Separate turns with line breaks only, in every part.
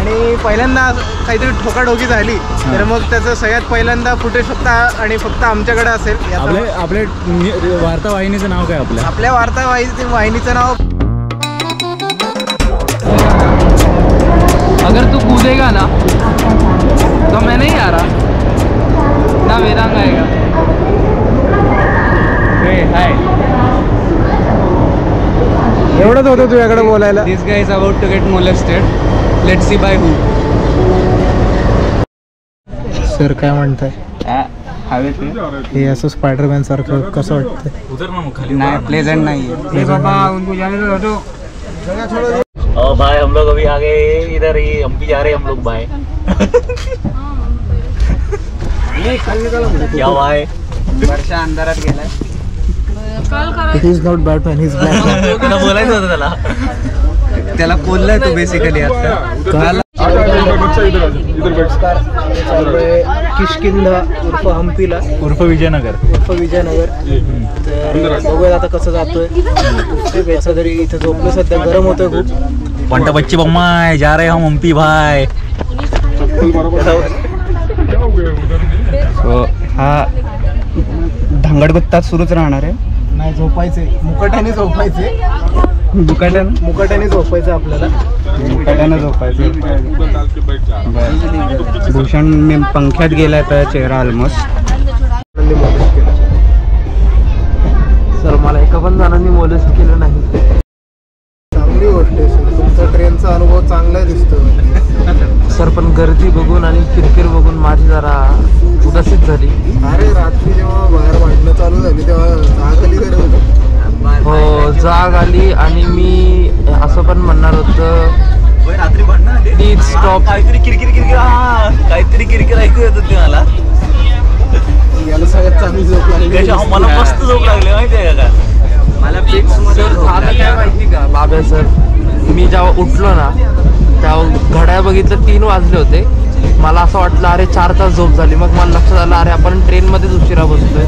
आणि पहिल्यांदा काहीतरी ठोकाठोकी झाली तर मग त्याचं सगळ्यात पहिल्यांदा फुटेज फक्त आणि फक्त आमच्याकडे असेल.
आपले वार्तावाहिनीचं नाव काय?
आपल्या वार्तावाहिनीचं नाव
अगर तू कूदेगा ना तो मैं नहीं आ रहा ना, वेदांग आएगा. हाय,
एवढंच होतं तुझ्याकडे बोलायला.
This guy is about to get molested. Let's see by who.
Sir काय म्हणताय? हे असं स्पायडरमॅन सारखं कसं वाटतं?
नाही, प्लेझंट नाही
और भाई हम लोग अभी आ गए इधर ही, हम भी जा रहे हैं हम लोग भाई. क्या भाई
वर्षा अंधारात गेलाय.
He is not Batman, he is Batman.
तुला बोलायचं होतं
त्याला बोललाय तो बेसिकली आता.
किष्किंधा उर्फ हम्पीला
उर्फ विजयनगर.
तर बघूया आता कसं जातोय. असं तरी इथं झोपलं, सध्या गरम होतोय खूप.
पंटा बच्ची बम्मा जा रहे हम हम्पी भाई.
हा धांगडगुत्ता सुरूच राहणार आहे.
नाही, झोपायचे मुकाट्याने झोपायचे. मुकाट्याने झोपायचं आपल्याला.
मुकाट्यानं झोपायचं. भूषण मी पंख्यात गेलाय तर चेहरा ऑलमोस्ट.
सर मला एका पण जणांनी मोलेस्ट केलं नाही. चांगली गोष्ट आहे सर, तुमचा ट्रेनचा अनुभव चांगला दिसतो सर. पण गर्दी बघून आणि किरकिर बघून माझी जरा उदासीत झाली. अरे रात्री जेव्हा बाहेर भांडणं चालू झाली तेव्हा जाग आली करत होतं. हो, जाग आली. आणि मी असं पण म्हणणार होतं
रात्री भांडण
स्टॉप.
काहीतरी किरकिर ऐकू येत होते मला.
याला सगळ्यात चांगली झोप लागली.
मला मस्त झोप लागली माहिती आहे का?
मला फिक्स मध्ये झालं काय माहिती का
बाबा सर, मी जेव्हा उठलो ना तेव्हा घड्याळ बघितलं 3 वाजले होते. मला असं वाटलं अरे 4 तास झोप झाली. मग मला लक्षात आलं अरे आपण ट्रेनमध्येच उशिरा बसतोय.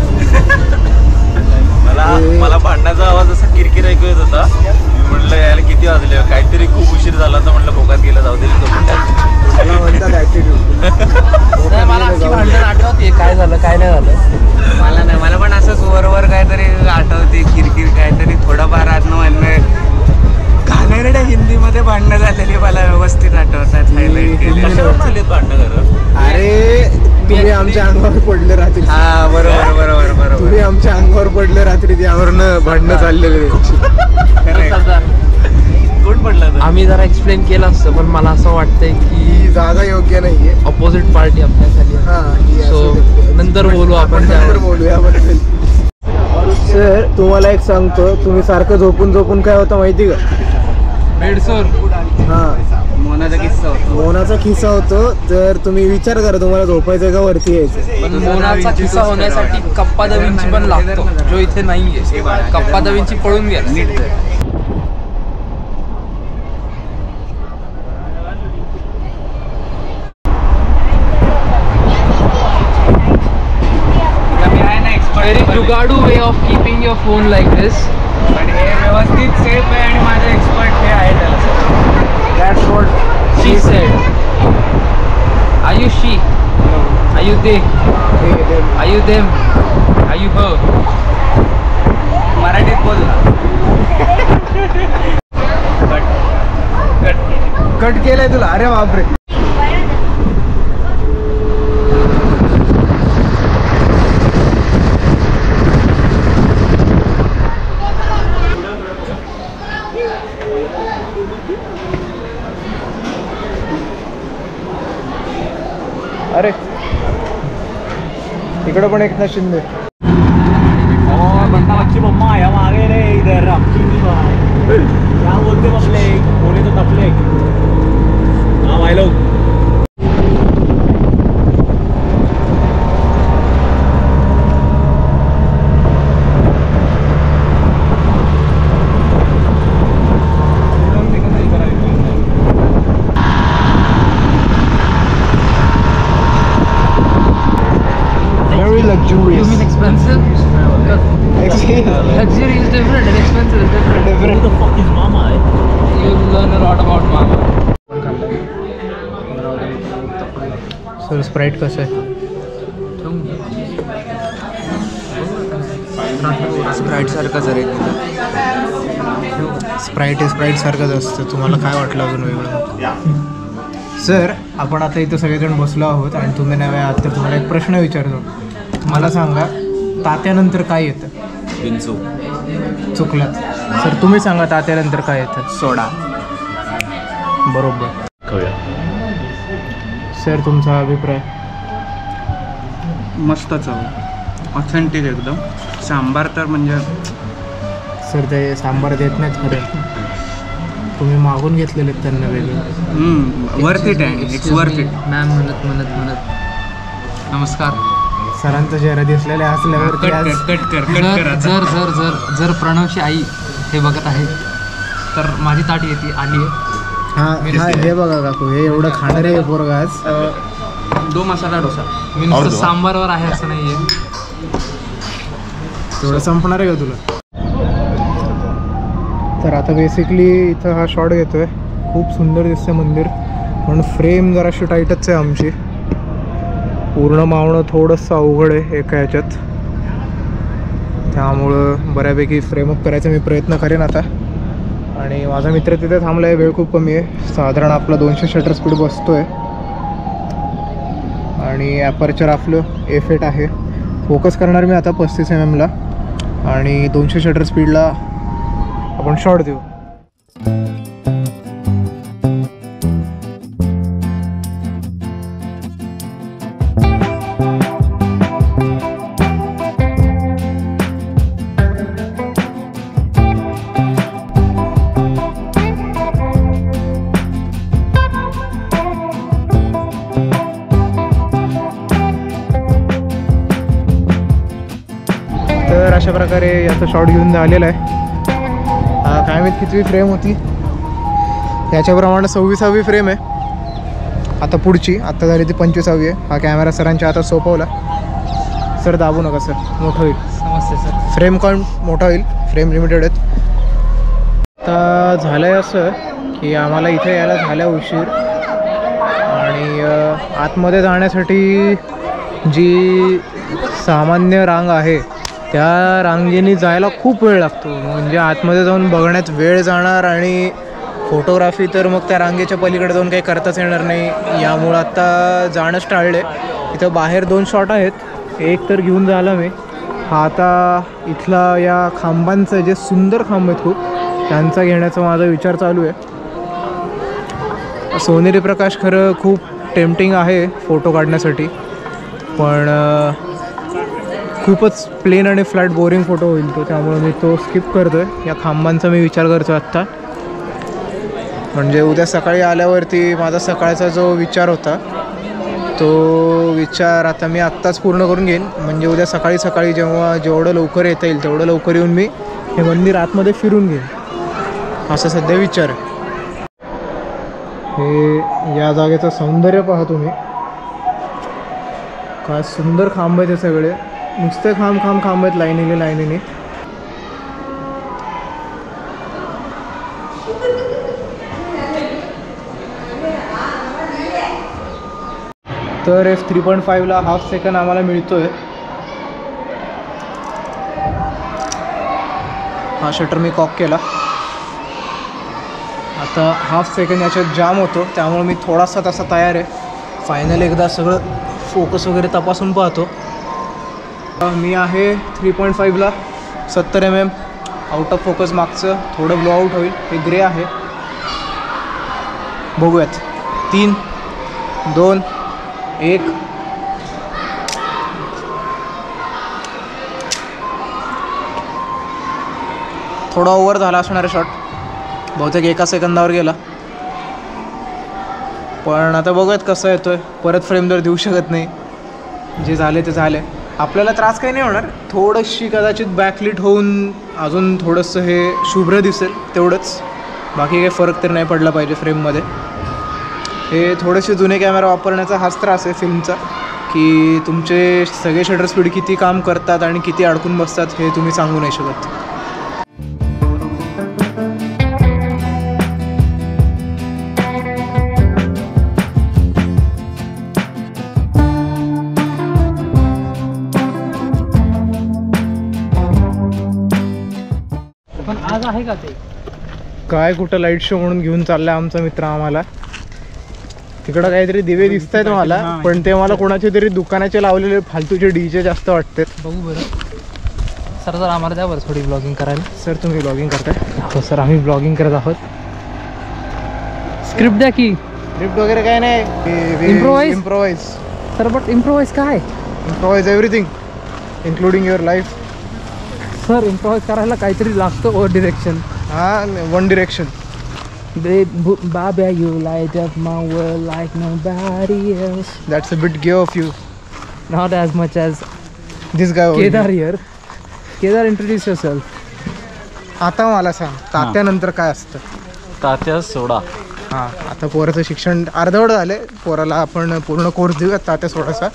मला भांडणाचा आवाज असा किरकिर ऐकू येत होता. मी म्हटलं यायला किती वाजले, काहीतरी खूप उशीर झाला तर म्हटलं भोकात गेला, जाऊ दे.
मला भांडण आठवते काय झालं काय नाही झालं.
मला नाही, मला पण असंच वरवर काहीतरी आठवते किरकिर काहीतरी थोडंफार आतनं म्हणणं. घाणेरड्या हिंदीमध्ये भांडणं झालेली मला व्यवस्थित आठवतात. हायलाईट केले
भांडणं.
अरे तुम्ही आमच्या अंगावर पडले रात्री.
हा बरोबर.
तुम्ही आमच्या अंगावर पडले रात्री, त्यावरनं भांडणं चाललेले.
कोण पडलं?
आम्ही जरा एक्सप्लेन केलं असतं पण मला असं वाटतंय की जागा योग्य नाहीये. ऑपोजिट पार्टी आपल्यासाठी. सो नंतर बोलू आपण. सर तुम्हाला एक सांगतो, तुम्ही सारखं झोपून काय होतं माहिती का?
बेडसोर.
हा, मोनाचा किस्सा होतो. तर तुम्ही विचार करा तुम्हाला झोपायचं का वरती यायचं.
पण मोनाचा किस्सा होण्यासाठी कप्पा दा विंची पण लागतो, जो इथे नाहीये. कप्पा दा विंची पळून गेला. नीट very जुगाडू way of keeping your phone like this.
पण हे व्यवस्थित सेफ आहे आणि माझे एक्सपर्ट हे आहे त्याला.
That's what
she said. Are you she? Are you they? Are you them? Are you her?
मराठीत बोल ना.
कट केलंय तुला. अरे बापरे. अरे इकडं पण एकनाथ शिंदे.
बंदा बच्ची बम्मा आया आगे रे इधर क्या बोलते बपले बोले तो तपले. हाँ भाई लोग
luxurious.
You mean expensive? Luxury is different and expensive is different.
Who the fuck is Mama?
You learn a lot about Mama.
Sir sprite कसं आहे?
स्प्राईट सारखं जर एक
स्प्राईट सारखंच असतं. तुम्हाला काय वाटलं अजून वेगळं? सर आपण आता इथं सगळेजण बसलो आहोत आणि तुम्ही नव्हे आहात तर तुम्हाला एक प्रश्न विचारतो. मला सांगा तात्यानंतर काय येतं?
बिंचू.
चुकलात. सर तुम्ही सांगा तात्यानंतर काय येतं?
सोडा.
बरोबर. सर तुमचा अभिप्राय?
मस्त चव, ऑथेंटिक एकदम. सांबार तर म्हणजे
सर ते सांबार देत नाहीत खरं, तुम्ही मागून घेतलेले आहेत त्यांना वेगळं.
वर्थ इट आहे, इट्स वर्थ इट.
मॅम म्हणत नमस्कार.
सरांचा चेहरा दिसलेला असल्यावरती आज
कट कर.
जर प्रणवची आई हे बघत आहे तर माझी ताट येते आली आहे.
हां हे बघा काकू, हे एवढं खाणार आहे पोरग आज.
2 मसाला डोसा.
मी नुसतं सांबारवर आहे असं नाही आहे.
तेवढं संपणार आहे का तुला? तर आता बेसिकली इथं हा शॉट घेतोय. खूप सुंदर दिसतं मंदिर, पण फ्रेम जराशी टाईटच आहे आमची. पूर्ण मावणं थोडंसं अवघड आहे एका ह्याच्यात, त्यामुळं बऱ्यापैकी फ्रेमअप करायचा मी प्रयत्न करेन आता. आणि माझा मित्र तिथे थांबला आहे, वेळ खूप कमी आहे. साधारण आपला 200 शटर स्पीड बसतो आहे आणि ॲपर्चर आपलं F8 आहे. फोकस करणार मी आता 35 mm ला आणि 200 शटर स्पीडला आपण शॉट देऊ. तर अशा प्रकारे याचा शॉट घेऊन झालेला आहे. काय माहीत कितवी फ्रेम होती, याच्याप्रमाणे 26वी फ्रेम आहे आता पुढची. आत्ता झाली ती 25वी आहे. हा कॅमेरा सरांच्या हातात सोपवला. सर दाबू नका सर, मोठं होईल.
समजते सर.
फ्रेम काउंट मोठा होईल, फ्रेम लिमिटेड आहेत. आता झालं आहे असं की आम्हाला इथे यायला झाला उशीर आणि आतमध्ये जाण्यासाठी जी सामान्य रांग आहे त्या रांगेने जायला खूप वेळ लागतो. म्हणजे आतमध्ये जाऊन बघण्यात वेळ जाणार आणि फोटोग्राफी तर मग त्या रांगेच्या पलीकडे जाऊन काही करताच येणार नाही. यामुळं आत्ता जाणंच टाळले. इथं बाहेर 2 शॉट आहेत, एक तर घेऊन झाला मी. हा आता इथला या खांबांचं जे सुंदर खांब आहेत खूप, त्यांचा घेण्याचा माझा विचार चालू आहे. सोनेरी प्रकाश खरं खूप टेम्पटिंग आहे फोटो काढण्यासाठी, पण खूपच प्लेन आणि फ्लॅट बोरिंग फोटो होईल तो, त्यामुळे मी तो स्किप करतो आहे. या खांबांचा मी विचार करतो आत्ता. म्हणजे उद्या सकाळी आल्यावरती माझा सकाळचा जो विचार होता तो विचार आता मी आत्ताच पूर्ण करून घेईन. म्हणजे उद्या सकाळी जेवढं लवकर येता येईल तेवढं लवकर येऊन मी हे मंदिर आतमध्ये फिरून घेईन, असा सध्या विचार आहे. हे या जागेचं सौंदर्य पहा तुम्ही, काय सुंदर खांब आहेत हे सगळे. नुसते खांब आहेत लाईनीने. तर F3.5ला हाफ सेकंड आम्हाला मिळतोय. हा शटर मी कॉक केला. आता हाफ सेकंड याच्यात जाम होतो, त्यामुळे मी थोडासा तसा तयार आहे. फायनल एकदा सगळं फोकस वगैरे तपासून पाहतो. मी आहे 3.5ला 70 mm आउट ऑफ फोकस. मागचं थोडं ब्लो आउट होईल, हे ग्रे आहे. बघूयात. 3, 2, 1. थोडा ओव्हर झाला असणार आहे शॉट, बहुतेक 1 सेकंदावर गेला. पण आता बघूयात कसं येतोय. परत फ्रेम जर देऊ शकत नाही, जे झाले ते झाले. आपल्याला त्रास काही नाही होणार, थोडीशी कदाचित बॅकलिट होऊन अजून थोडंसं हे शुभ्र दिसेल तेवढंच, बाकी काही फरक तर नाही पडला पाहिजे फ्रेममध्ये. हे थोडेसे जुने कॅमेरा वापरण्याचा हाच त्रास आहे फिल्मचा, की तुमचे सगळे शटर स्पीड किती काम करतात आणि किती अडकून बसतात हे तुम्ही सांगू नाही शकत.
आहे का ते?
काय कुठं लाईट शो म्हणून घेऊन चाललाय आमचा मित्र आम्हाला. तिकडं काहीतरी दिवे दिसत आहेत मला, पण ते मला कोणाचे तरी दुकानाचे लावलेले फालतूचे डीजे जास्त वाटतात.
बघू बरं. सर आम्हाला द्या बरं थोडी ब्लॉगिंग करायला.
सर तुम्ही ब्लॉगिंग करताय?
हो सर, आम्ही ब्लॉगिंग करत आहोत. स्क्रिप्ट द्या की.
स्क्रिप्ट वगैरे काय नाही.
Improvise?
Improvise.
Sir but improvise काय?
Improvise everything including your life.
Sir improvise करायला काहीतरी लागतं ओ direction.
One direction.
Baby, you light up my world like nobody else.
That's a bit gay of you.
Not as much as
This guy over
Kedar
here.
here. Kedar, introduce yourself.
आता मला सांग, तात्यानंतर काय असतं?
तात्या सोडा.
हां, आता पोराचं शिक्षण अर्धवट झाले. पोराला आपण पूर्ण कोर्स देऊया तात्या सोडाचा.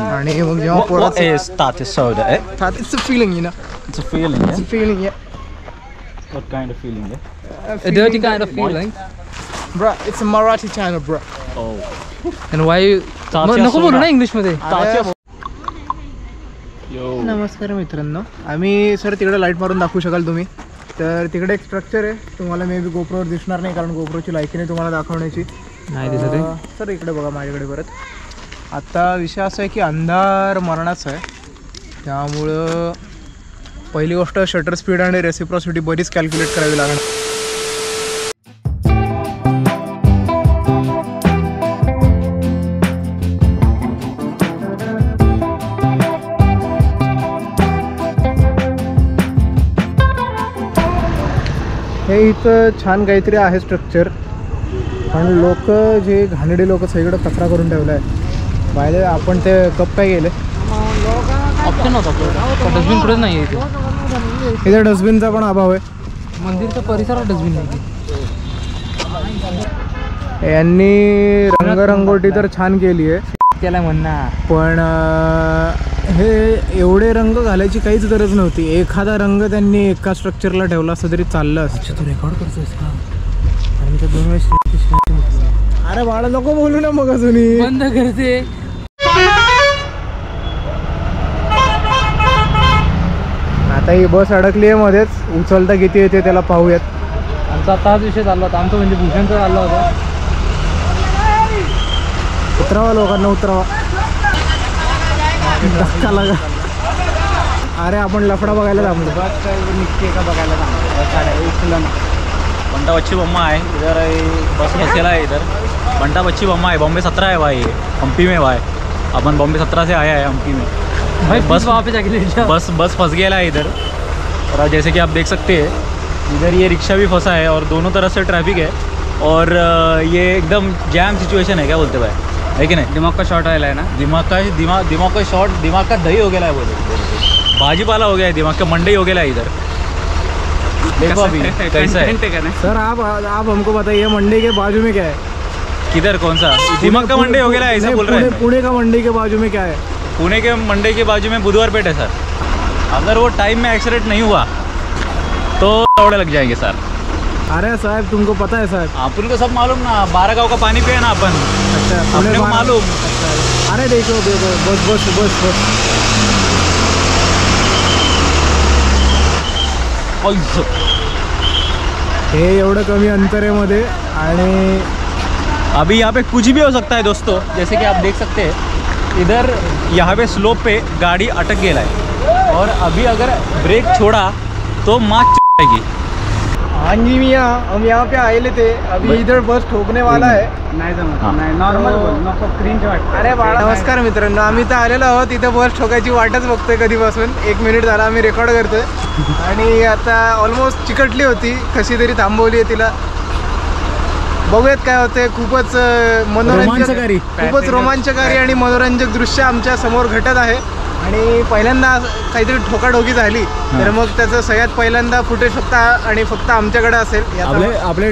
आणि मग जेव्हा पोराचं
तात्या सोडा?
तात्याचं फिलिंग आहे ना.
It's a feeling, yeah?
Feeling आहे.
What kind of feeling, yeah?
A dirty kind of feeling.
Bro, it's a Marathi channel, bro.
Oh.
And why you... नको बोलू ना इंग्लिश मध्ये.
नमस्कार मित्रांनो, आम्ही सर तिकडे लाईट मारून दाखवू शकाल तुम्ही. तर तिकडे एक स्ट्रक्चर आहे, तुम्हाला मे बी गोप्रोवर दिसणार नाही कारण गोप्रोची लायकी नाही तुम्हाला दाखवण्याची.
नाही दिसत आहे.
सर इकडे बघा माझ्याकडे परत. आता विषय असा आहे की अंधार मरणाचा आहे, त्यामुळं पहिली गोष्ट शटर स्पीड आणि रेसिप्रोसिटी बरीच कॅल्क्युलेट करावी लागणार. हे इथं छान काहीतरी आहे स्ट्रक्चर, पण लोक जे घाणेरडे लोक सगळीकडे कचरा करून ठेवला आहे. बाहेर आपण ते कप काय गेले
ऑप्शन होता डस्टबिन कुठेच नाही आहे इथे.
इथे डस्टबिनचा पण अभाव आहे.
मंदिरच्या परिसरात डस्टबिन नाही.
यांनी रंगरंगोटी तर छान केली आहे
त्याला म्हणणार,
पण हे एवढे रंग घालायची काहीच गरज नव्हती. एखादा रंग त्यांनी एका स्ट्रक्चरला ठेवला असं तरी चाललं असतं.
तू रेकॉर्ड करतोयस का? आणि मी त्या 2 वेळेस
अरे बाळा नको बोलू ना मग अजून.
बंद करते.
आता ही बस अडकली आहे मध्येच, उचलता किती येते त्याला पाहूयात.
आमचा आता हाच विषय चालला होता, आमचं म्हणजे भूषणचा चालला होता.
उतरावा लोकांना, उतरावा. धक्का लागा. अरे आपण लफडा बघायला थांबलो.
निघते का बघायला बंटा बच्ची बम्मा है इधर. बस फंसेला है इधर. बंटा बच्ची बम्मा है. बॉम्बे 17 है भाई, हम्पी में भाई. अपन बॉम्बे 17 से आया है हम्पी में
भाई. बस वहाँ पे जाके ले जाओ.
बस फंस गया है इधर. और जैसे कि आप देख सकते हैं इधर ये रिक्शा भी फंसा है और दोनों तरफ से ट्रैफिक है. और ये एकदम जैम सिचुएशन है, क्या बोलते भाई, है कि नहीं?
दिमाग का शॉर्ट आया है ना.
दिमाग का शॉर्ट, दिमाग का दही हो गया है, बोले भाजीपाला हो गया है, दिमाग का मंडई हो गया है इधर. देखो अभी कैसा है.
सर आप हमको बताइए मंडी के बाजू में क्या है?
किधर, कौन सा? दिमाग का मंडी हो गया है, ऐसा बोल रहे हैं.
पुणे का मंडी के बाजू में क्या है?
पुणे के मंडी के बाजू में बुधवार पेट है सर. अगर वो टाइम में एक्सीडेंट नहीं हुआ तो दौड़े लग जाएंगे सर.
अरे साहब तुमको पता है साहब?
अपन को सब मालूम ना, 12 गाँव का पानी पिए ना अपन.
अच्छा,
अपने को मालूम.
अरे देखो बस बस बस बस. हे एवढं कमी अंतरेमध्ये आणि
अभी यहाँ पे कुछ भी हो सकता है दोस्तों. जैसे कि आप देख सकते हैं इधर यहाँ पे स्लोप पे गाड़ी अटक गया है और अभी अगर ब्रेक छोड़ा तो माँ जाएगी.
हाँ जी मियाँ, हम यहाँ पे आए थे. अभी इधर बस ठोकने वाला है.
नाही जमत. नाही नॉर्मल बोल, नको क्रिंज वाटतं.
अरे बाळा नमस्कार मित्रांनो, आम्ही तर आलेलो आहोत. इथं बस ठोकायची वाटच बघतोय कधीपासून. 1 मिनिट झाला आम्ही रेकॉर्ड करतोय आणि आता ऑलमोस्ट चिकटली होती, कशी तरी थांबवली आहे तिला. बघूयात काय होते. खूपच
रोमांचकारी.
खूपच रोमांचकारी आणि मनोरंजक दृश्य आमच्या समोर घटत आहे. आणि पहिल्यांदा काहीतरी ठोकाठोकी झाली तर मग त्याचं सगळ्यात पहिल्यांदा फुटेज फक्त आमच्याकडे असेल.
आपले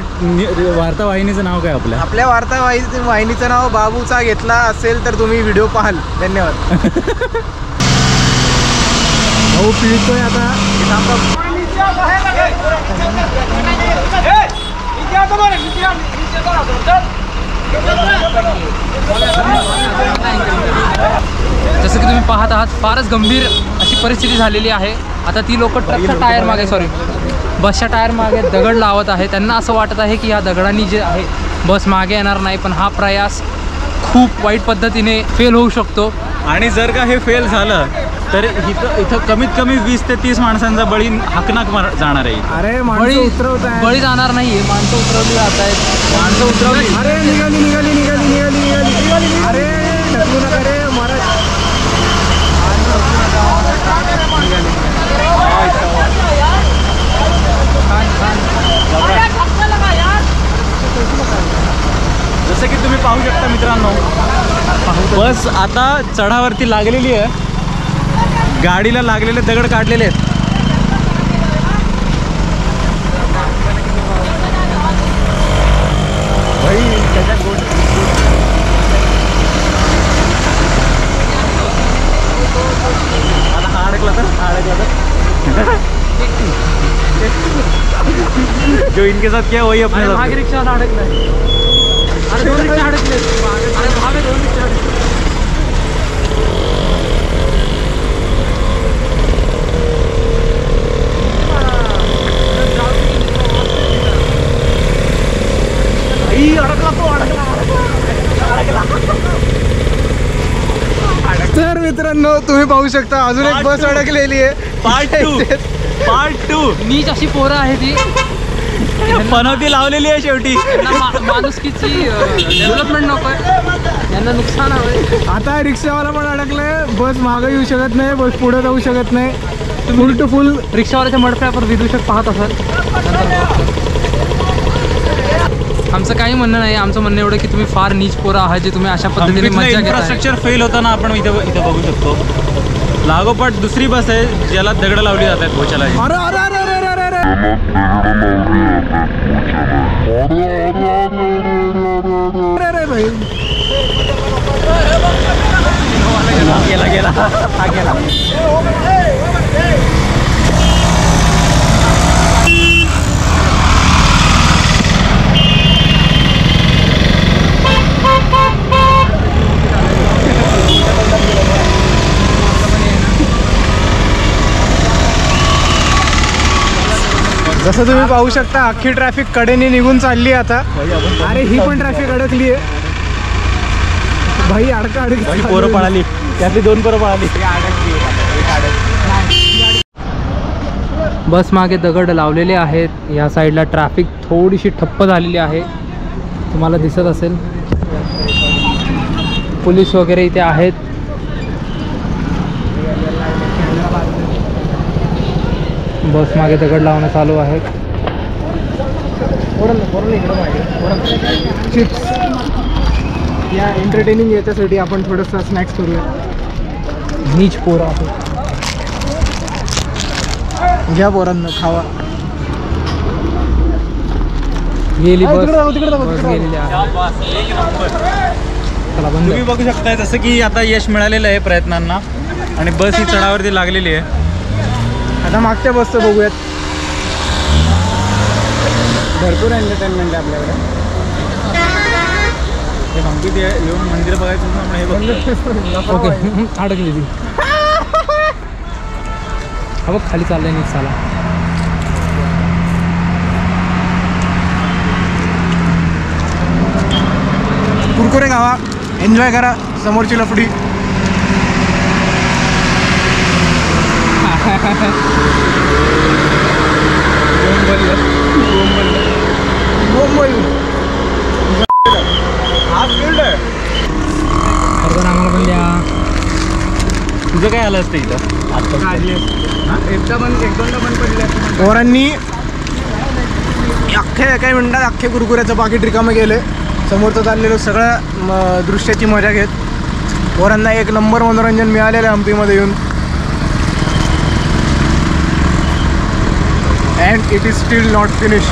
वार्तावाहिनीचं नाव काय?
आपल्या वार्तावाहिनीचं नाव बाबूचा घेतला असेल तर तुम्ही व्हिडिओ पाहाल. धन्यवाद. भाऊ पिळतोय आता.
जसं की तुम्ही पाहत आहात फारच गंभीर अशी परिस्थिती झालेली आहे. आता ती लोक ट्रकचा टायर मागे
बसच्या टायर मागे दगड लावत आहे. त्यांना असं वाटत आहे की ह्या दगडांनी जे आहे बस मागे येणार नाही, पण हा प्रयास खूप वाईट पद्धतीने फेल होऊ शकतो.
आणि जर का हे फेल झालं तर इथं कमीत कमी 20 ते 30 माणसांचा बळी हकनाक जाणार आहे.
अरे
बळी जाणार नाही, माणसं उतरवली जात आहेत. माणसं उतरवली.
अरे निघाली. अरे ढकलू नका रे महाराज.
जसं की तुम्ही पाहू शकता मित्रांनो, बस आता चढावरती लागलेली आहे. गाडीला लागलेले दगड काढलेले आहेत. आता हा अडकला तर जो इनके साथ क्या वही अपने साथ.
मागे रिक्षा अडकलाय. अरे 2 रिक्षा अडकले. अरे मागे 2 रिक्षा अडकले.
तर मित्रांनो तुम्ही पाहू शकता अजून एक बस अडकलेली आहे.
पार्ट टू
नीच अशी पोरं आहे ती.
पनवती लावलेली आहे शेवटी.
माणुसकीची डेव्हलपमेंट नको आहे, यांना नुकसान हवं.
आता रिक्षावाला पण अडकलाय. बस मागे येऊ शकत नाही, बस पुढे जाऊ शकत नाही. फुल टू फुल
रिक्षावाल्याच्या मडफ्यावर विदूषक पाहत असाल. आमचं काही म्हणणं नाही, आमचं म्हणणं एवढं की तुम्ही फार नीच पोरं आहात जे तुम्ही अशा पद्धतीने मजा घेता.
इन्फ्रास्ट्रक्चर फेल होताना आपण इथं बघू शकतो. लागोपाठ दुसरी बस आहे ज्याला दगड लावली जात आहेत भोच्याला.
अरे अरे अरे अरे अरे अरे अरे भाई
गेला हा गेला.
जसं तुम्ही पाहू शकता अख्खी ट्रॅफिक कडेने निघून चालली आता. अरे ही पण ट्रॅफिक अडकली आहे भाई. अडका
पोरं पळाली, त्यातली 2 पोरं पळाली.
बस मागे दगड लावलेले आहेत. या साईडला ट्रॅफिक थोडीशी ठप्प झालेली आहे, तुम्हाला दिसत असेल. पोलीस वगैरे इथे आहेत. बस मागे दगड लावणं चालू आहे.
चिप्स या एंटरटेनिंग याच्यासाठी आपण थोडंसं स्नॅक्स करूया.
नीच पोरं आहे.
घ्या पोरांना खावा.
गेली बस.
तिकडे
बस गेलेली आहे. चला बंद.
तुम्ही बघू शकताय जसं की आता यश मिळालेलं आहे प्रयत्नांना आणि बस ही चढावरती लागलेली आहे.
आता मागच्या बसचं बघूयात. भरपूर एंटरटेनमेंट आहे आपल्याकडे.
हे सांगते येऊन मंदिर बघायचं आपण हे बघतो.
ओके अडकली ती. हा बघ खाली चाललंय नीट. चाला
कुरकुरे खावा, एन्जॉय करा समोरची लफडी.
आम्हाला पण द्या.
तुझं काय आलं असतं इथं?
पोरांनी अख्खे काही मिनिटात अख्खे कुरकुऱ्याचं पाकिट रिकामं केलं. समोरचं चाललेलं सगळं दृश्याची मजा घेत पोरांना एक नंबर मनोरंजन मिळालेलं आहे हम्पीमध्ये येऊन. And it is still not finish.